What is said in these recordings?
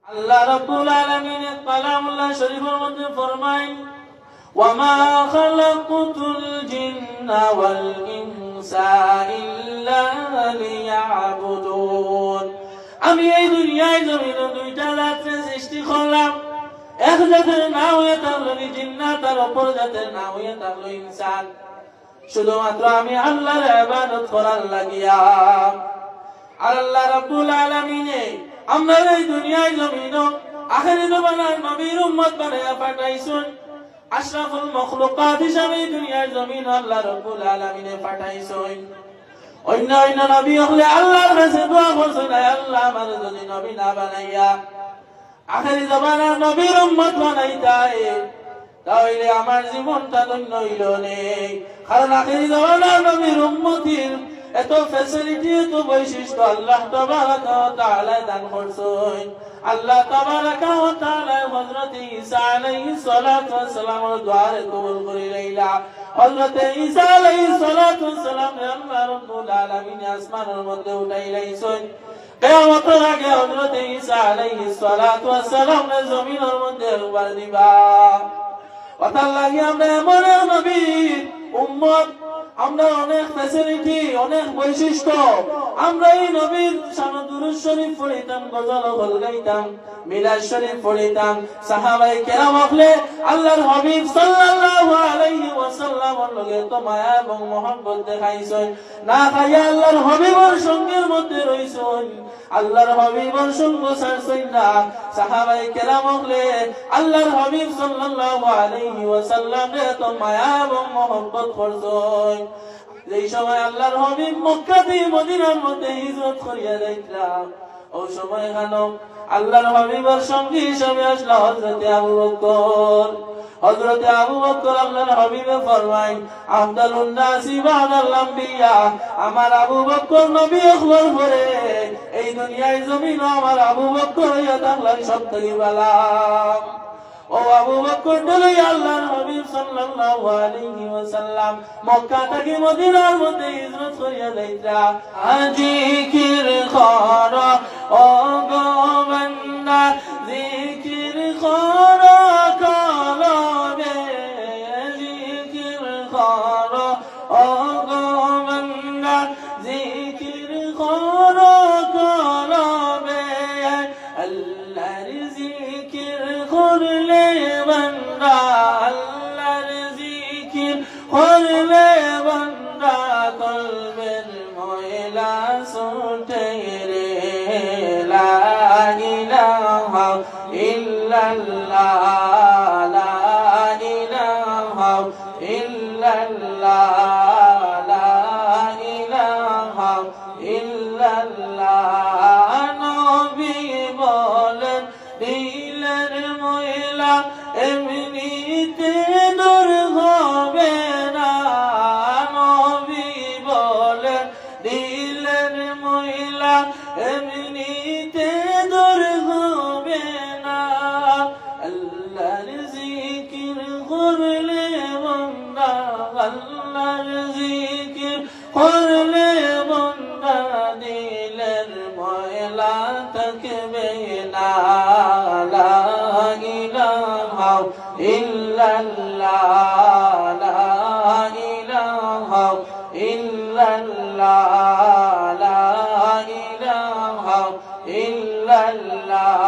আল্লাহ রাব্বুল আলামিনের কালামুল্লাহ শরীফের মধ্যে ফরমায় ওয়ামা খালাকুতুল জিন্না ওয়াল ইনসা ইল্লা লিয়াবুদুন। আমি এই দুনিয়ায় জমিনে দুইটা জাতিকে সৃষ্টি করলাম, এক জাতের নাম হয়ে থাকলো জিন্নাত আর অপর জাতের নাম হয়ে থাকলো ইনসান। শুধুমাত্র আমি আল্লাহর ইবাদত করার লাগিয়া। আর আল্লাহ রাব্বুল আলামিনে আমরা এই দুনিয়ায় জমিন আখিরি জমানার নবীর উম্মত বানায়া পাঠাইছেন। আশরাফুল মাখলুকাত হিসাবে এই দুনিয়ার জমিন আল্লাহ রাব্বুল আলামিনে পাঠাইছেন। অন্য অন্য নবী হলে আল্লাহর কাছে দোয়া করছেন, আল্লাহ আমার যদি নবী না বানাইয়া আখিরি জমানার নবীর উম্মত বানাইতাই তাহলে আমার জীবনটা ধন্য হইল নেই। কারণ আখিরি জমানার নবীর উম্মতির এত ফ্যাসিলিটি, এত বৈশিষ্ট্য আল্লাহ তাবারাকা ওয়া তাআলা দান করছেন। আল্লাহ তাবারাকা ওয়া তাআলা হযরত ঈসা আলাইহিস সালাতু ওয়াস সালামের দোয়া কবুল করে লইলা। হযরত ঈসা আলাইহিস সালাতু ওয়াস সালাম আল্লাহ রাব্বুল আলামিন আসমানের মধ্যে উঠাই লাইছেন। কিয়ামতের আগে হযরত ঈসা আলাইহিস সালাতু ওয়াস সালাম জমিনের মধ্যে উবার দিবা। ওটার লাগি আমরা এমন নবীর উম্মত, আমরা অনেক ফ্যাসিলিটি, অনেক বৈশিষ্ট্য। আমরা এই নবীর শানে দুরূদ শরীফ পড়িতাম, গজল হল গাইতাম, মিলাদ শরীফ পড়িতাম। সাহাবায়ে কেরাম হলে আল্লাহর হাবিব সাল্লাল্লাহু আলাইহি ওয়াসাল্লামের লগে তো মায়া এবং মহব্বত দেখাইছেন। না খাইয়া আল্লাহর হাবিবের সঙ্গের মধ্যে রইছেন, আল্লাহর হাবিবের সঙ্গ ছাড়ছেন না। সাহাবায়ে কেরাম হলে আল্লাহর হাবিব সাল্লাল্লাহু আলাইহি ওয়াসাল্লামের তো মায়া এবং মহব্বত করছেন। যেই সময় আল্লাহর হাবিব মক্কা থেকে মদিনার মধ্যে হিজরত করিয়া যাইতাম, ওই সময় খানো আল্লাহর হাবিবের সঙ্গী হিসেবে আসলো হযরতে আবু বকর। হযরতে আবু বকর আল্লাহর হাবিবে ফরমায় আফদালুন নাসি বাদাল আম্বিয়া, আমার আবু বকর নবী হওয়ার পরে এই দুনিয়ায় জমিন আমার আবু বকর হইয়া থাকলেন সবথেকে ভালো। ও আবু বকর বলে আল্লাহর হাবিব সাল্লাল্লাহু আলাইহি ওয়াসাল্লাম মক্কা থেকে মদিনার মধ্যে হিজরত করিয়া যাইতা। জিকির কর ও গো বান্দা, জিকির কর কলবে, জিকির কর ও গো বান্দা, জিকির কর কলবে। আল্লাহর জিকির করলে বান্দা, আল্লাহর জিকির করলে বান্দা কলবের ময়লা ছুটে রে। লা ইলাহা ইল্লাল্লাহ, লা ইলাহা ইল্লাল্লাহ, লা ইলাহা ইল্লাল্লাহ। নবী বলেন দিলের ময়লা এমনিতে দূর হবে না। নবী বলেন দিলের ময়লা এমনিতে দূর হবে না। আল্লাহর জিকির করলে বান্দা, আল্লাহর জিকির করলে বান্দা দিলের ময়লা থাকবে না। লা ইলাহা ইল্লাল্লাহ, লা ইলাহা ইল্লাল্লাহ, লা ইলাহা ইল্লাল্লাহ,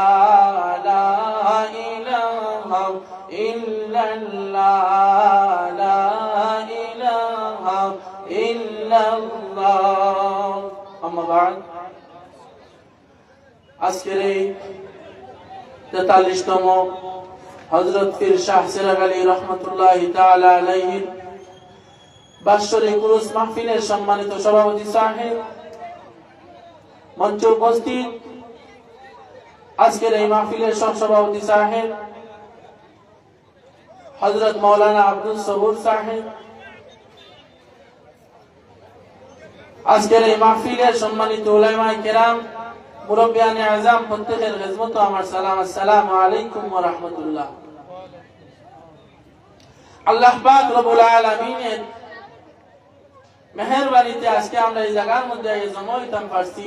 লা ইলাহা ইল্লাল্লাহ, লা ইলাহা ইল্লাল্লাহ। আম্মা বা'দ, আজকের এই 43তম হযরত পীর শাহ সিরাজ আলী রহমাতুল্লাহি তাআলা আলাইহি বাৎসরিক উরুস মাহফিলের সম্মানিত সভাপতি সাহেব, মঞ্চে উপস্থিত আজকের এই মাহফিলের সভাপতি সাহেব হযরত মাওলানা আব্দুল সবুর সাহেব, আজকের এই মাহফিলের সম্মানিত উলামায়ে কেরাম, মুরব্বিয়ানে আযম, প্রত্যেকের খিদমত আমার সালাম। আসসালামু আলাইকুম ওয়া রাহমাতুল্লাহ। আল্লাহ পাক রব্বুল আলামিনের মেহেরবানিতে আজকে আমরা এই জায়গার মধ্যে জমা হইতাম পারছি।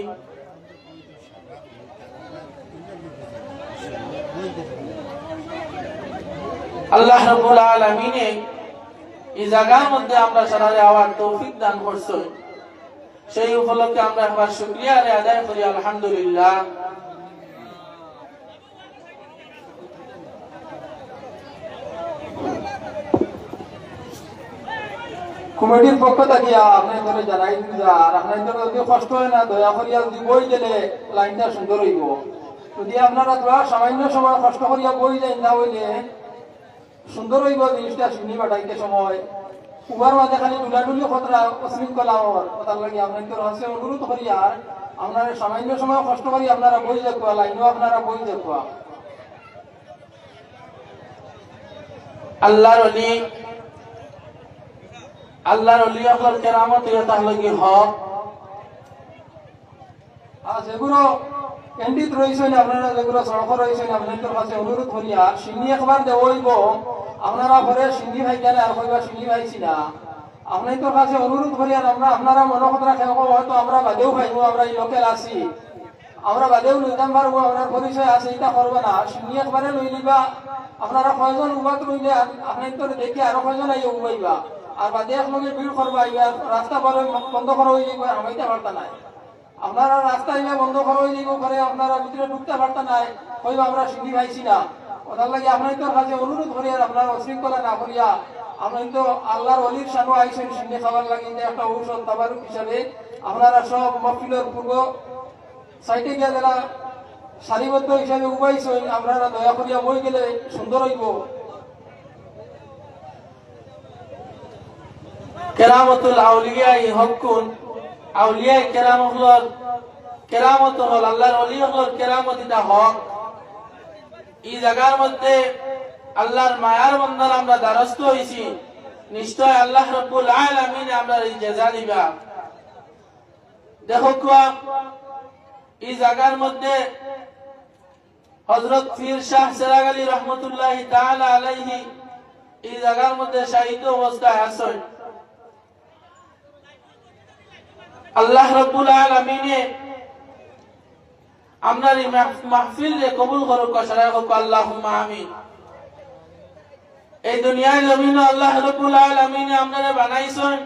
আল্লাহ রাব্বুল আলামিন এই জায়গার মধ্যে আমরা সারারে আওয়ার তৌফিক দান করছেন, সেই উপলক্ষে আমরা একবার শুকরিয়া আদায় করি আলহামদুলিল্লাহ। কমিটির পক্ষ থেকে আপনাদের জানাই আর আপনাদের যদি কষ্ট হয় না দয়া করিয়া যদি বই দিলে লাইনটা সুন্দর হইব। যদি আপনারা তোরা সামান্য সময় কষ্ট করিয়া বই যাই না হইলে সুন্দর হইব জিনিসটা শুনি বাটাইতে সময় উবার মাঝে খালি ডুলাডুলি খতরা অশৃঙ্খলা হওয়ার কথা লাগে আপনাদের কাছে অনুরোধ করি আর আপনারা সামান্য সময় কষ্ট করি আপনারা বই দেখবা লাইনও আপনারা বই দেখবা। আল্লাহর ওলি আপনার কেরামত তার লাগি হক আর যেগুলো ক্যান্ডিড রয়েছেন আপনারা যেগুলো সড়ক রয়েছেন আপনাদের কাছে অনুরোধ করি আর সিন্নি একবার দেওয়াইব আপনারা পরে সিন্নি ভাই জানে আর কইবা সিন্নি ভাইছি না আপনাদের কাছে অনুরোধ করি আর আমরা আপনারা মনোকতরা খেয়ে হয়তো আমরা বাদেও খাইব আমরা এই লোকেল আছি আমরা বাদেও নিতাম পারবো আপনার পরিচয় আছে এটা করবে না সিন্নি একবারে লই নিবা আপনারা কয়জন উবাত রইলে আপনাদের দেখে আরো কয়জন আইয়া উবাইবা আর বাদে একলগে ভিড় করবা এবার রাস্তা বন্ধ করা হয়ে যাবে আমাইতে পারতা নাই আপনারা রাস্তা এবার বন্ধ করা হয়ে যাবে পরে আপনারা ভিতরে ঢুকতে পারতা নাই কইবা আমরা সিন্নি ভাইছি না ওটার লাগে আপনাদের কাছে অনুরোধ করি আর আপনারা অশৃঙ্খলা না করিয়া আপনার তো আল্লাহর অলির সানু আইসেন সিন্নি খাবার লাগে একটা ঔষধ তাবারুক হিসাবে আপনারা সব মফিলের পূর্ব সাইডে গিয়া যারা সারিবদ্ধ হিসাবে উবাইছেন আপনারা দয়া করিয়া বই গেলে সুন্দর হইব। কেরামতুল আউলিয়া হকুন আউলিয়া কেরামত হল আল্লাহর ওলি হল কেরামত এটা হক। এই জায়গার মধ্যে আল্লাহর মায়ার বন্দার আমরা দ্বারস্থ হইছি, নিশ্চয় আল্লাহ রাব্বুল আলামিন আমরা এই জাযা দিবা। দেখো এই জায়গার মধ্যে হযরত পীর শাহ চেরাগ আলী রহমতুল্লাহ তাআলা আলাইহি এই জায়গার মধ্যে শাহিদ অবস্থায় আছেন। আল্লাহ রাব্বুল আলামিন আমরা এই মাহফিল রে কবুল করুক সারায় হোক আল্লাহুম্মা আমিন। এই দুনিয়ায় জমিন আল্লাহ রাব্বুল আলামিন আমাদের বানাইছেন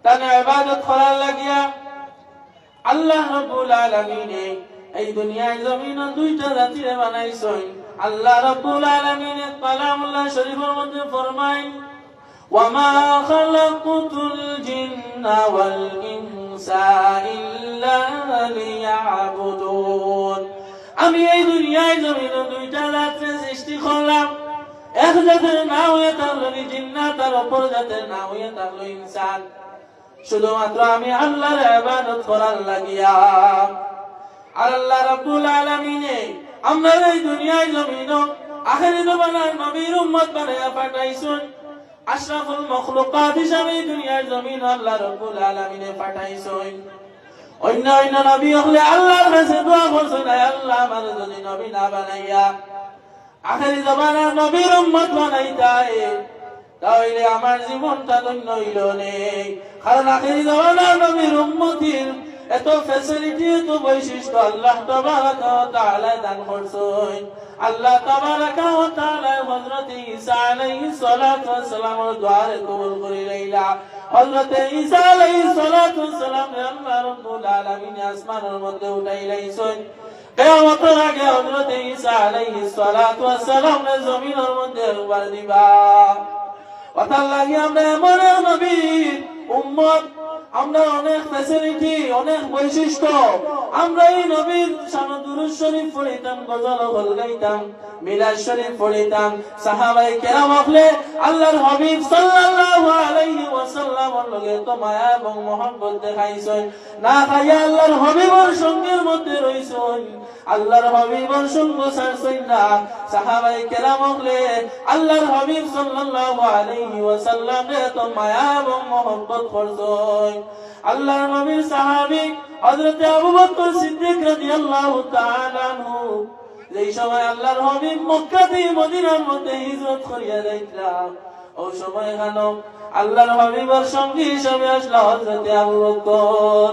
তার ইবাদত করার লাগিয়া। আল্লাহ রাব্বুল আলামিন এই দুনিয়ায় জমিন দুইটা জাতিরে বানাইছেন। আল্লাহ রাব্বুল আলামিন কালামুল্লাহ শরীফের মধ্যে ফরমায় ওয়ামা খালাকুতুল জিন্না ওয়াল ইনসা ইল্লা লিয়াবুদুন। আমি এই দুনিয়ায় জমিন দুইটা জাতিরে সৃষ্টি করলাম, এক জাতের নাম হয়ে থাকলো জিন্নাত আর অপর জাতের নাম হয়ে থাকলো ইনসান, শুধুমাত্র আমি আল্লাহর ইবাদত করার লাগিয়া। আর আল্লাহ রাব্বুল আলামিন আমরা এই দুনিয়ায় জমিন আখিরি জমানার নবীর উম্মত বানায়া পাঠাইছেন। আশরাফুল মাখলুকাত হিসাবে এই দুনিয়ার জমিন আল্লাহ রাব্বুল আলামিন পাঠাইছেন। অন্য নবী হলে আল্লাহর কাছে দোয়া করছেন, আল্লাহ আমার যদি নবী না বানাইয়া আখিরি জমানার নবীর উম্মত বানাইতাই তাহলে আমার জীবনটা ধন্য হইল নেই। কারণ আখিরি জমানার নবীর উম্মতির এত ফ্যাসিলিটি এত বৈশিষ্ট্য আল্লাহ তাবারাকা ওয়া তাআলা দান করছেন। আল্লাহ তাবারাকা ওয়া তাআলা হযরত ঈসা আলাইহিস সালাতু ওয়াস সালামের দোয়ারে কবুল করে লইলা। হযরত ঈসা আলাইহিস সালাতু ওয়াস সালাম আল্লাহ রাব্বুল আলামিন আসমানের মধ্যে উঠাই লাইছেন। কিয়ামতের আগে হযরত ঈসা আলাইহিস সালাতু ওয়াস সালাম জমিনের মধ্যে উবার দিবা। ওটার লাগে আমরা এমন নবীর উম্মত, আমরা অনেক ফ্যাসিলিটি অনেক বৈশিষ্ট্য, আমরা এই নবীর শানে দুরূদ শরীফ পড়িতাম, গজল হল গাইতাম, মিলাদ শরীফ পড়িতাম। সাহাবায়ে কেরাম হলে আল্লাহর হাবিব সাল্লাল্লাহু আলাইহি ওয়াসাল্লামের লগে তো মায়া এবং মহব্বত দেখাইছেন। না খাইয়া আল্লাহর হাবিবের সঙ্গের মধ্যে রইছেন, আল্লাহর হাবিবের সঙ্গ ছাড়ছেন না। সাহাবায়ে কেরাম হলে আল্লাহর হাবিব সাল্লাল্লাহু আলাইহি ওয়াসাল্লামে তো মায়া এবং মহব্বত করছেন। আল্লাহর নবীর সাহাবী হযরত আবু বকর সিদ্দিক রাদিয়াল্লাহু তাআলা আনহু যেই সময় আল্লাহর হাবিব মক্কা থেকে মদিনার মধ্যে হিজরত করিয়া যাইতরা, ওই সময় আল্লাহর হাবিবের সঙ্গী হিসেবে আসলো হযরত আবু বকর।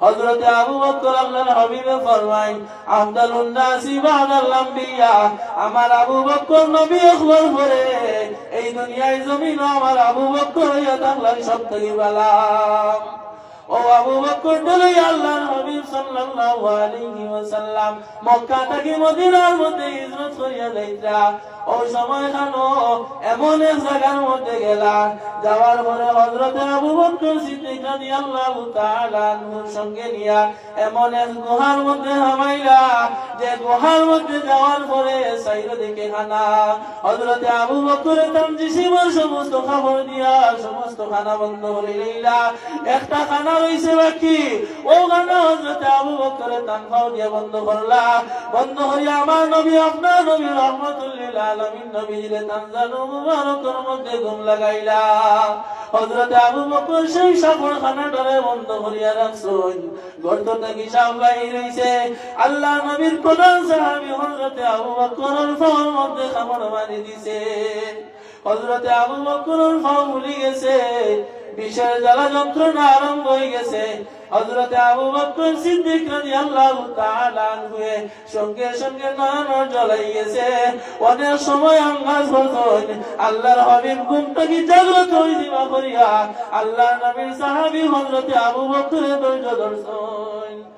হযরতে আবু বকর আল্লাহর হাবিবে ফরমায় আফদালুন নাসি বাদাল আম্বিয়া, আমার আবু বকর নবী আকবর পরে এই দুনিয়ায় জমিন আমার আবু বকর হইয়া থাকলেন সবথেকে ভালো। ও আবু বকর বলে আল্লাহর হাবিব সাল্লাল্লাহু আলাইহি ওয়াসাল্লাম মক্কা থেকে মদিনার মধ্যে হিজরত করিয়া যাইতা, ও সময় খানো এমন এক জায়গার মধ্যে গেলা, যাওয়ার পরে হযরতে আবু বকর সিদ্দিক রাদিয়াল্লাহু তাআলা আনহুর সঙ্গে নিয়া এমন এক গুহার মধ্যে হামাইলা, যে গুহার মধ্যে যাওয়ার পরে সাইরা দেখে খানা হযরতে আবু বকরের তামজিসিমর সমস্ত খবর দিয়া সমস্ত খানা বন্ধ করে লইলা, একটা খানা রইছে বাকি, ও খানা হযরতে আবু বকরের তানখাও দিয়া বন্ধ করলা। বন্ধ হইয়া আমার নবী আপনার নবী রহমাতুল লিল আলামিন নবী দিলে তানজানু মুবারকের মধ্যে ঘুম লাগাইলা। হযরতে আবু বকর সেই সফর খানাটারে বন্ধ করিয়া রাখছেন, গর্ত থেকে সব বাহির হইছে। আল্লাহ নবীর প্রধান সাহাবী হযরতে আবু বকরের পাওয়ার মধ্যে কামড় মারি দিছে। হযরতে আবু বকরের পাও ফুলে গেছে, বিষের জ্বালা যন্ত্রণা আরম্ভ হয়ে গেছে। হযরতে আবু বকর সিদ্দিক রাদিয়াল্লাহু তাআলা আনহু সঙ্গে সঙ্গে নয়ন জ্বলাই গেছে। অনেক সময় আঙ্গাস হতেন আল্লাহর হাবিব ঘুম থেকে জাগ্রত হইয়া করিয়া আল্লাহর নবীর সাহাবী হযরতে আবু বকরের ধৈর্য ধরছেন।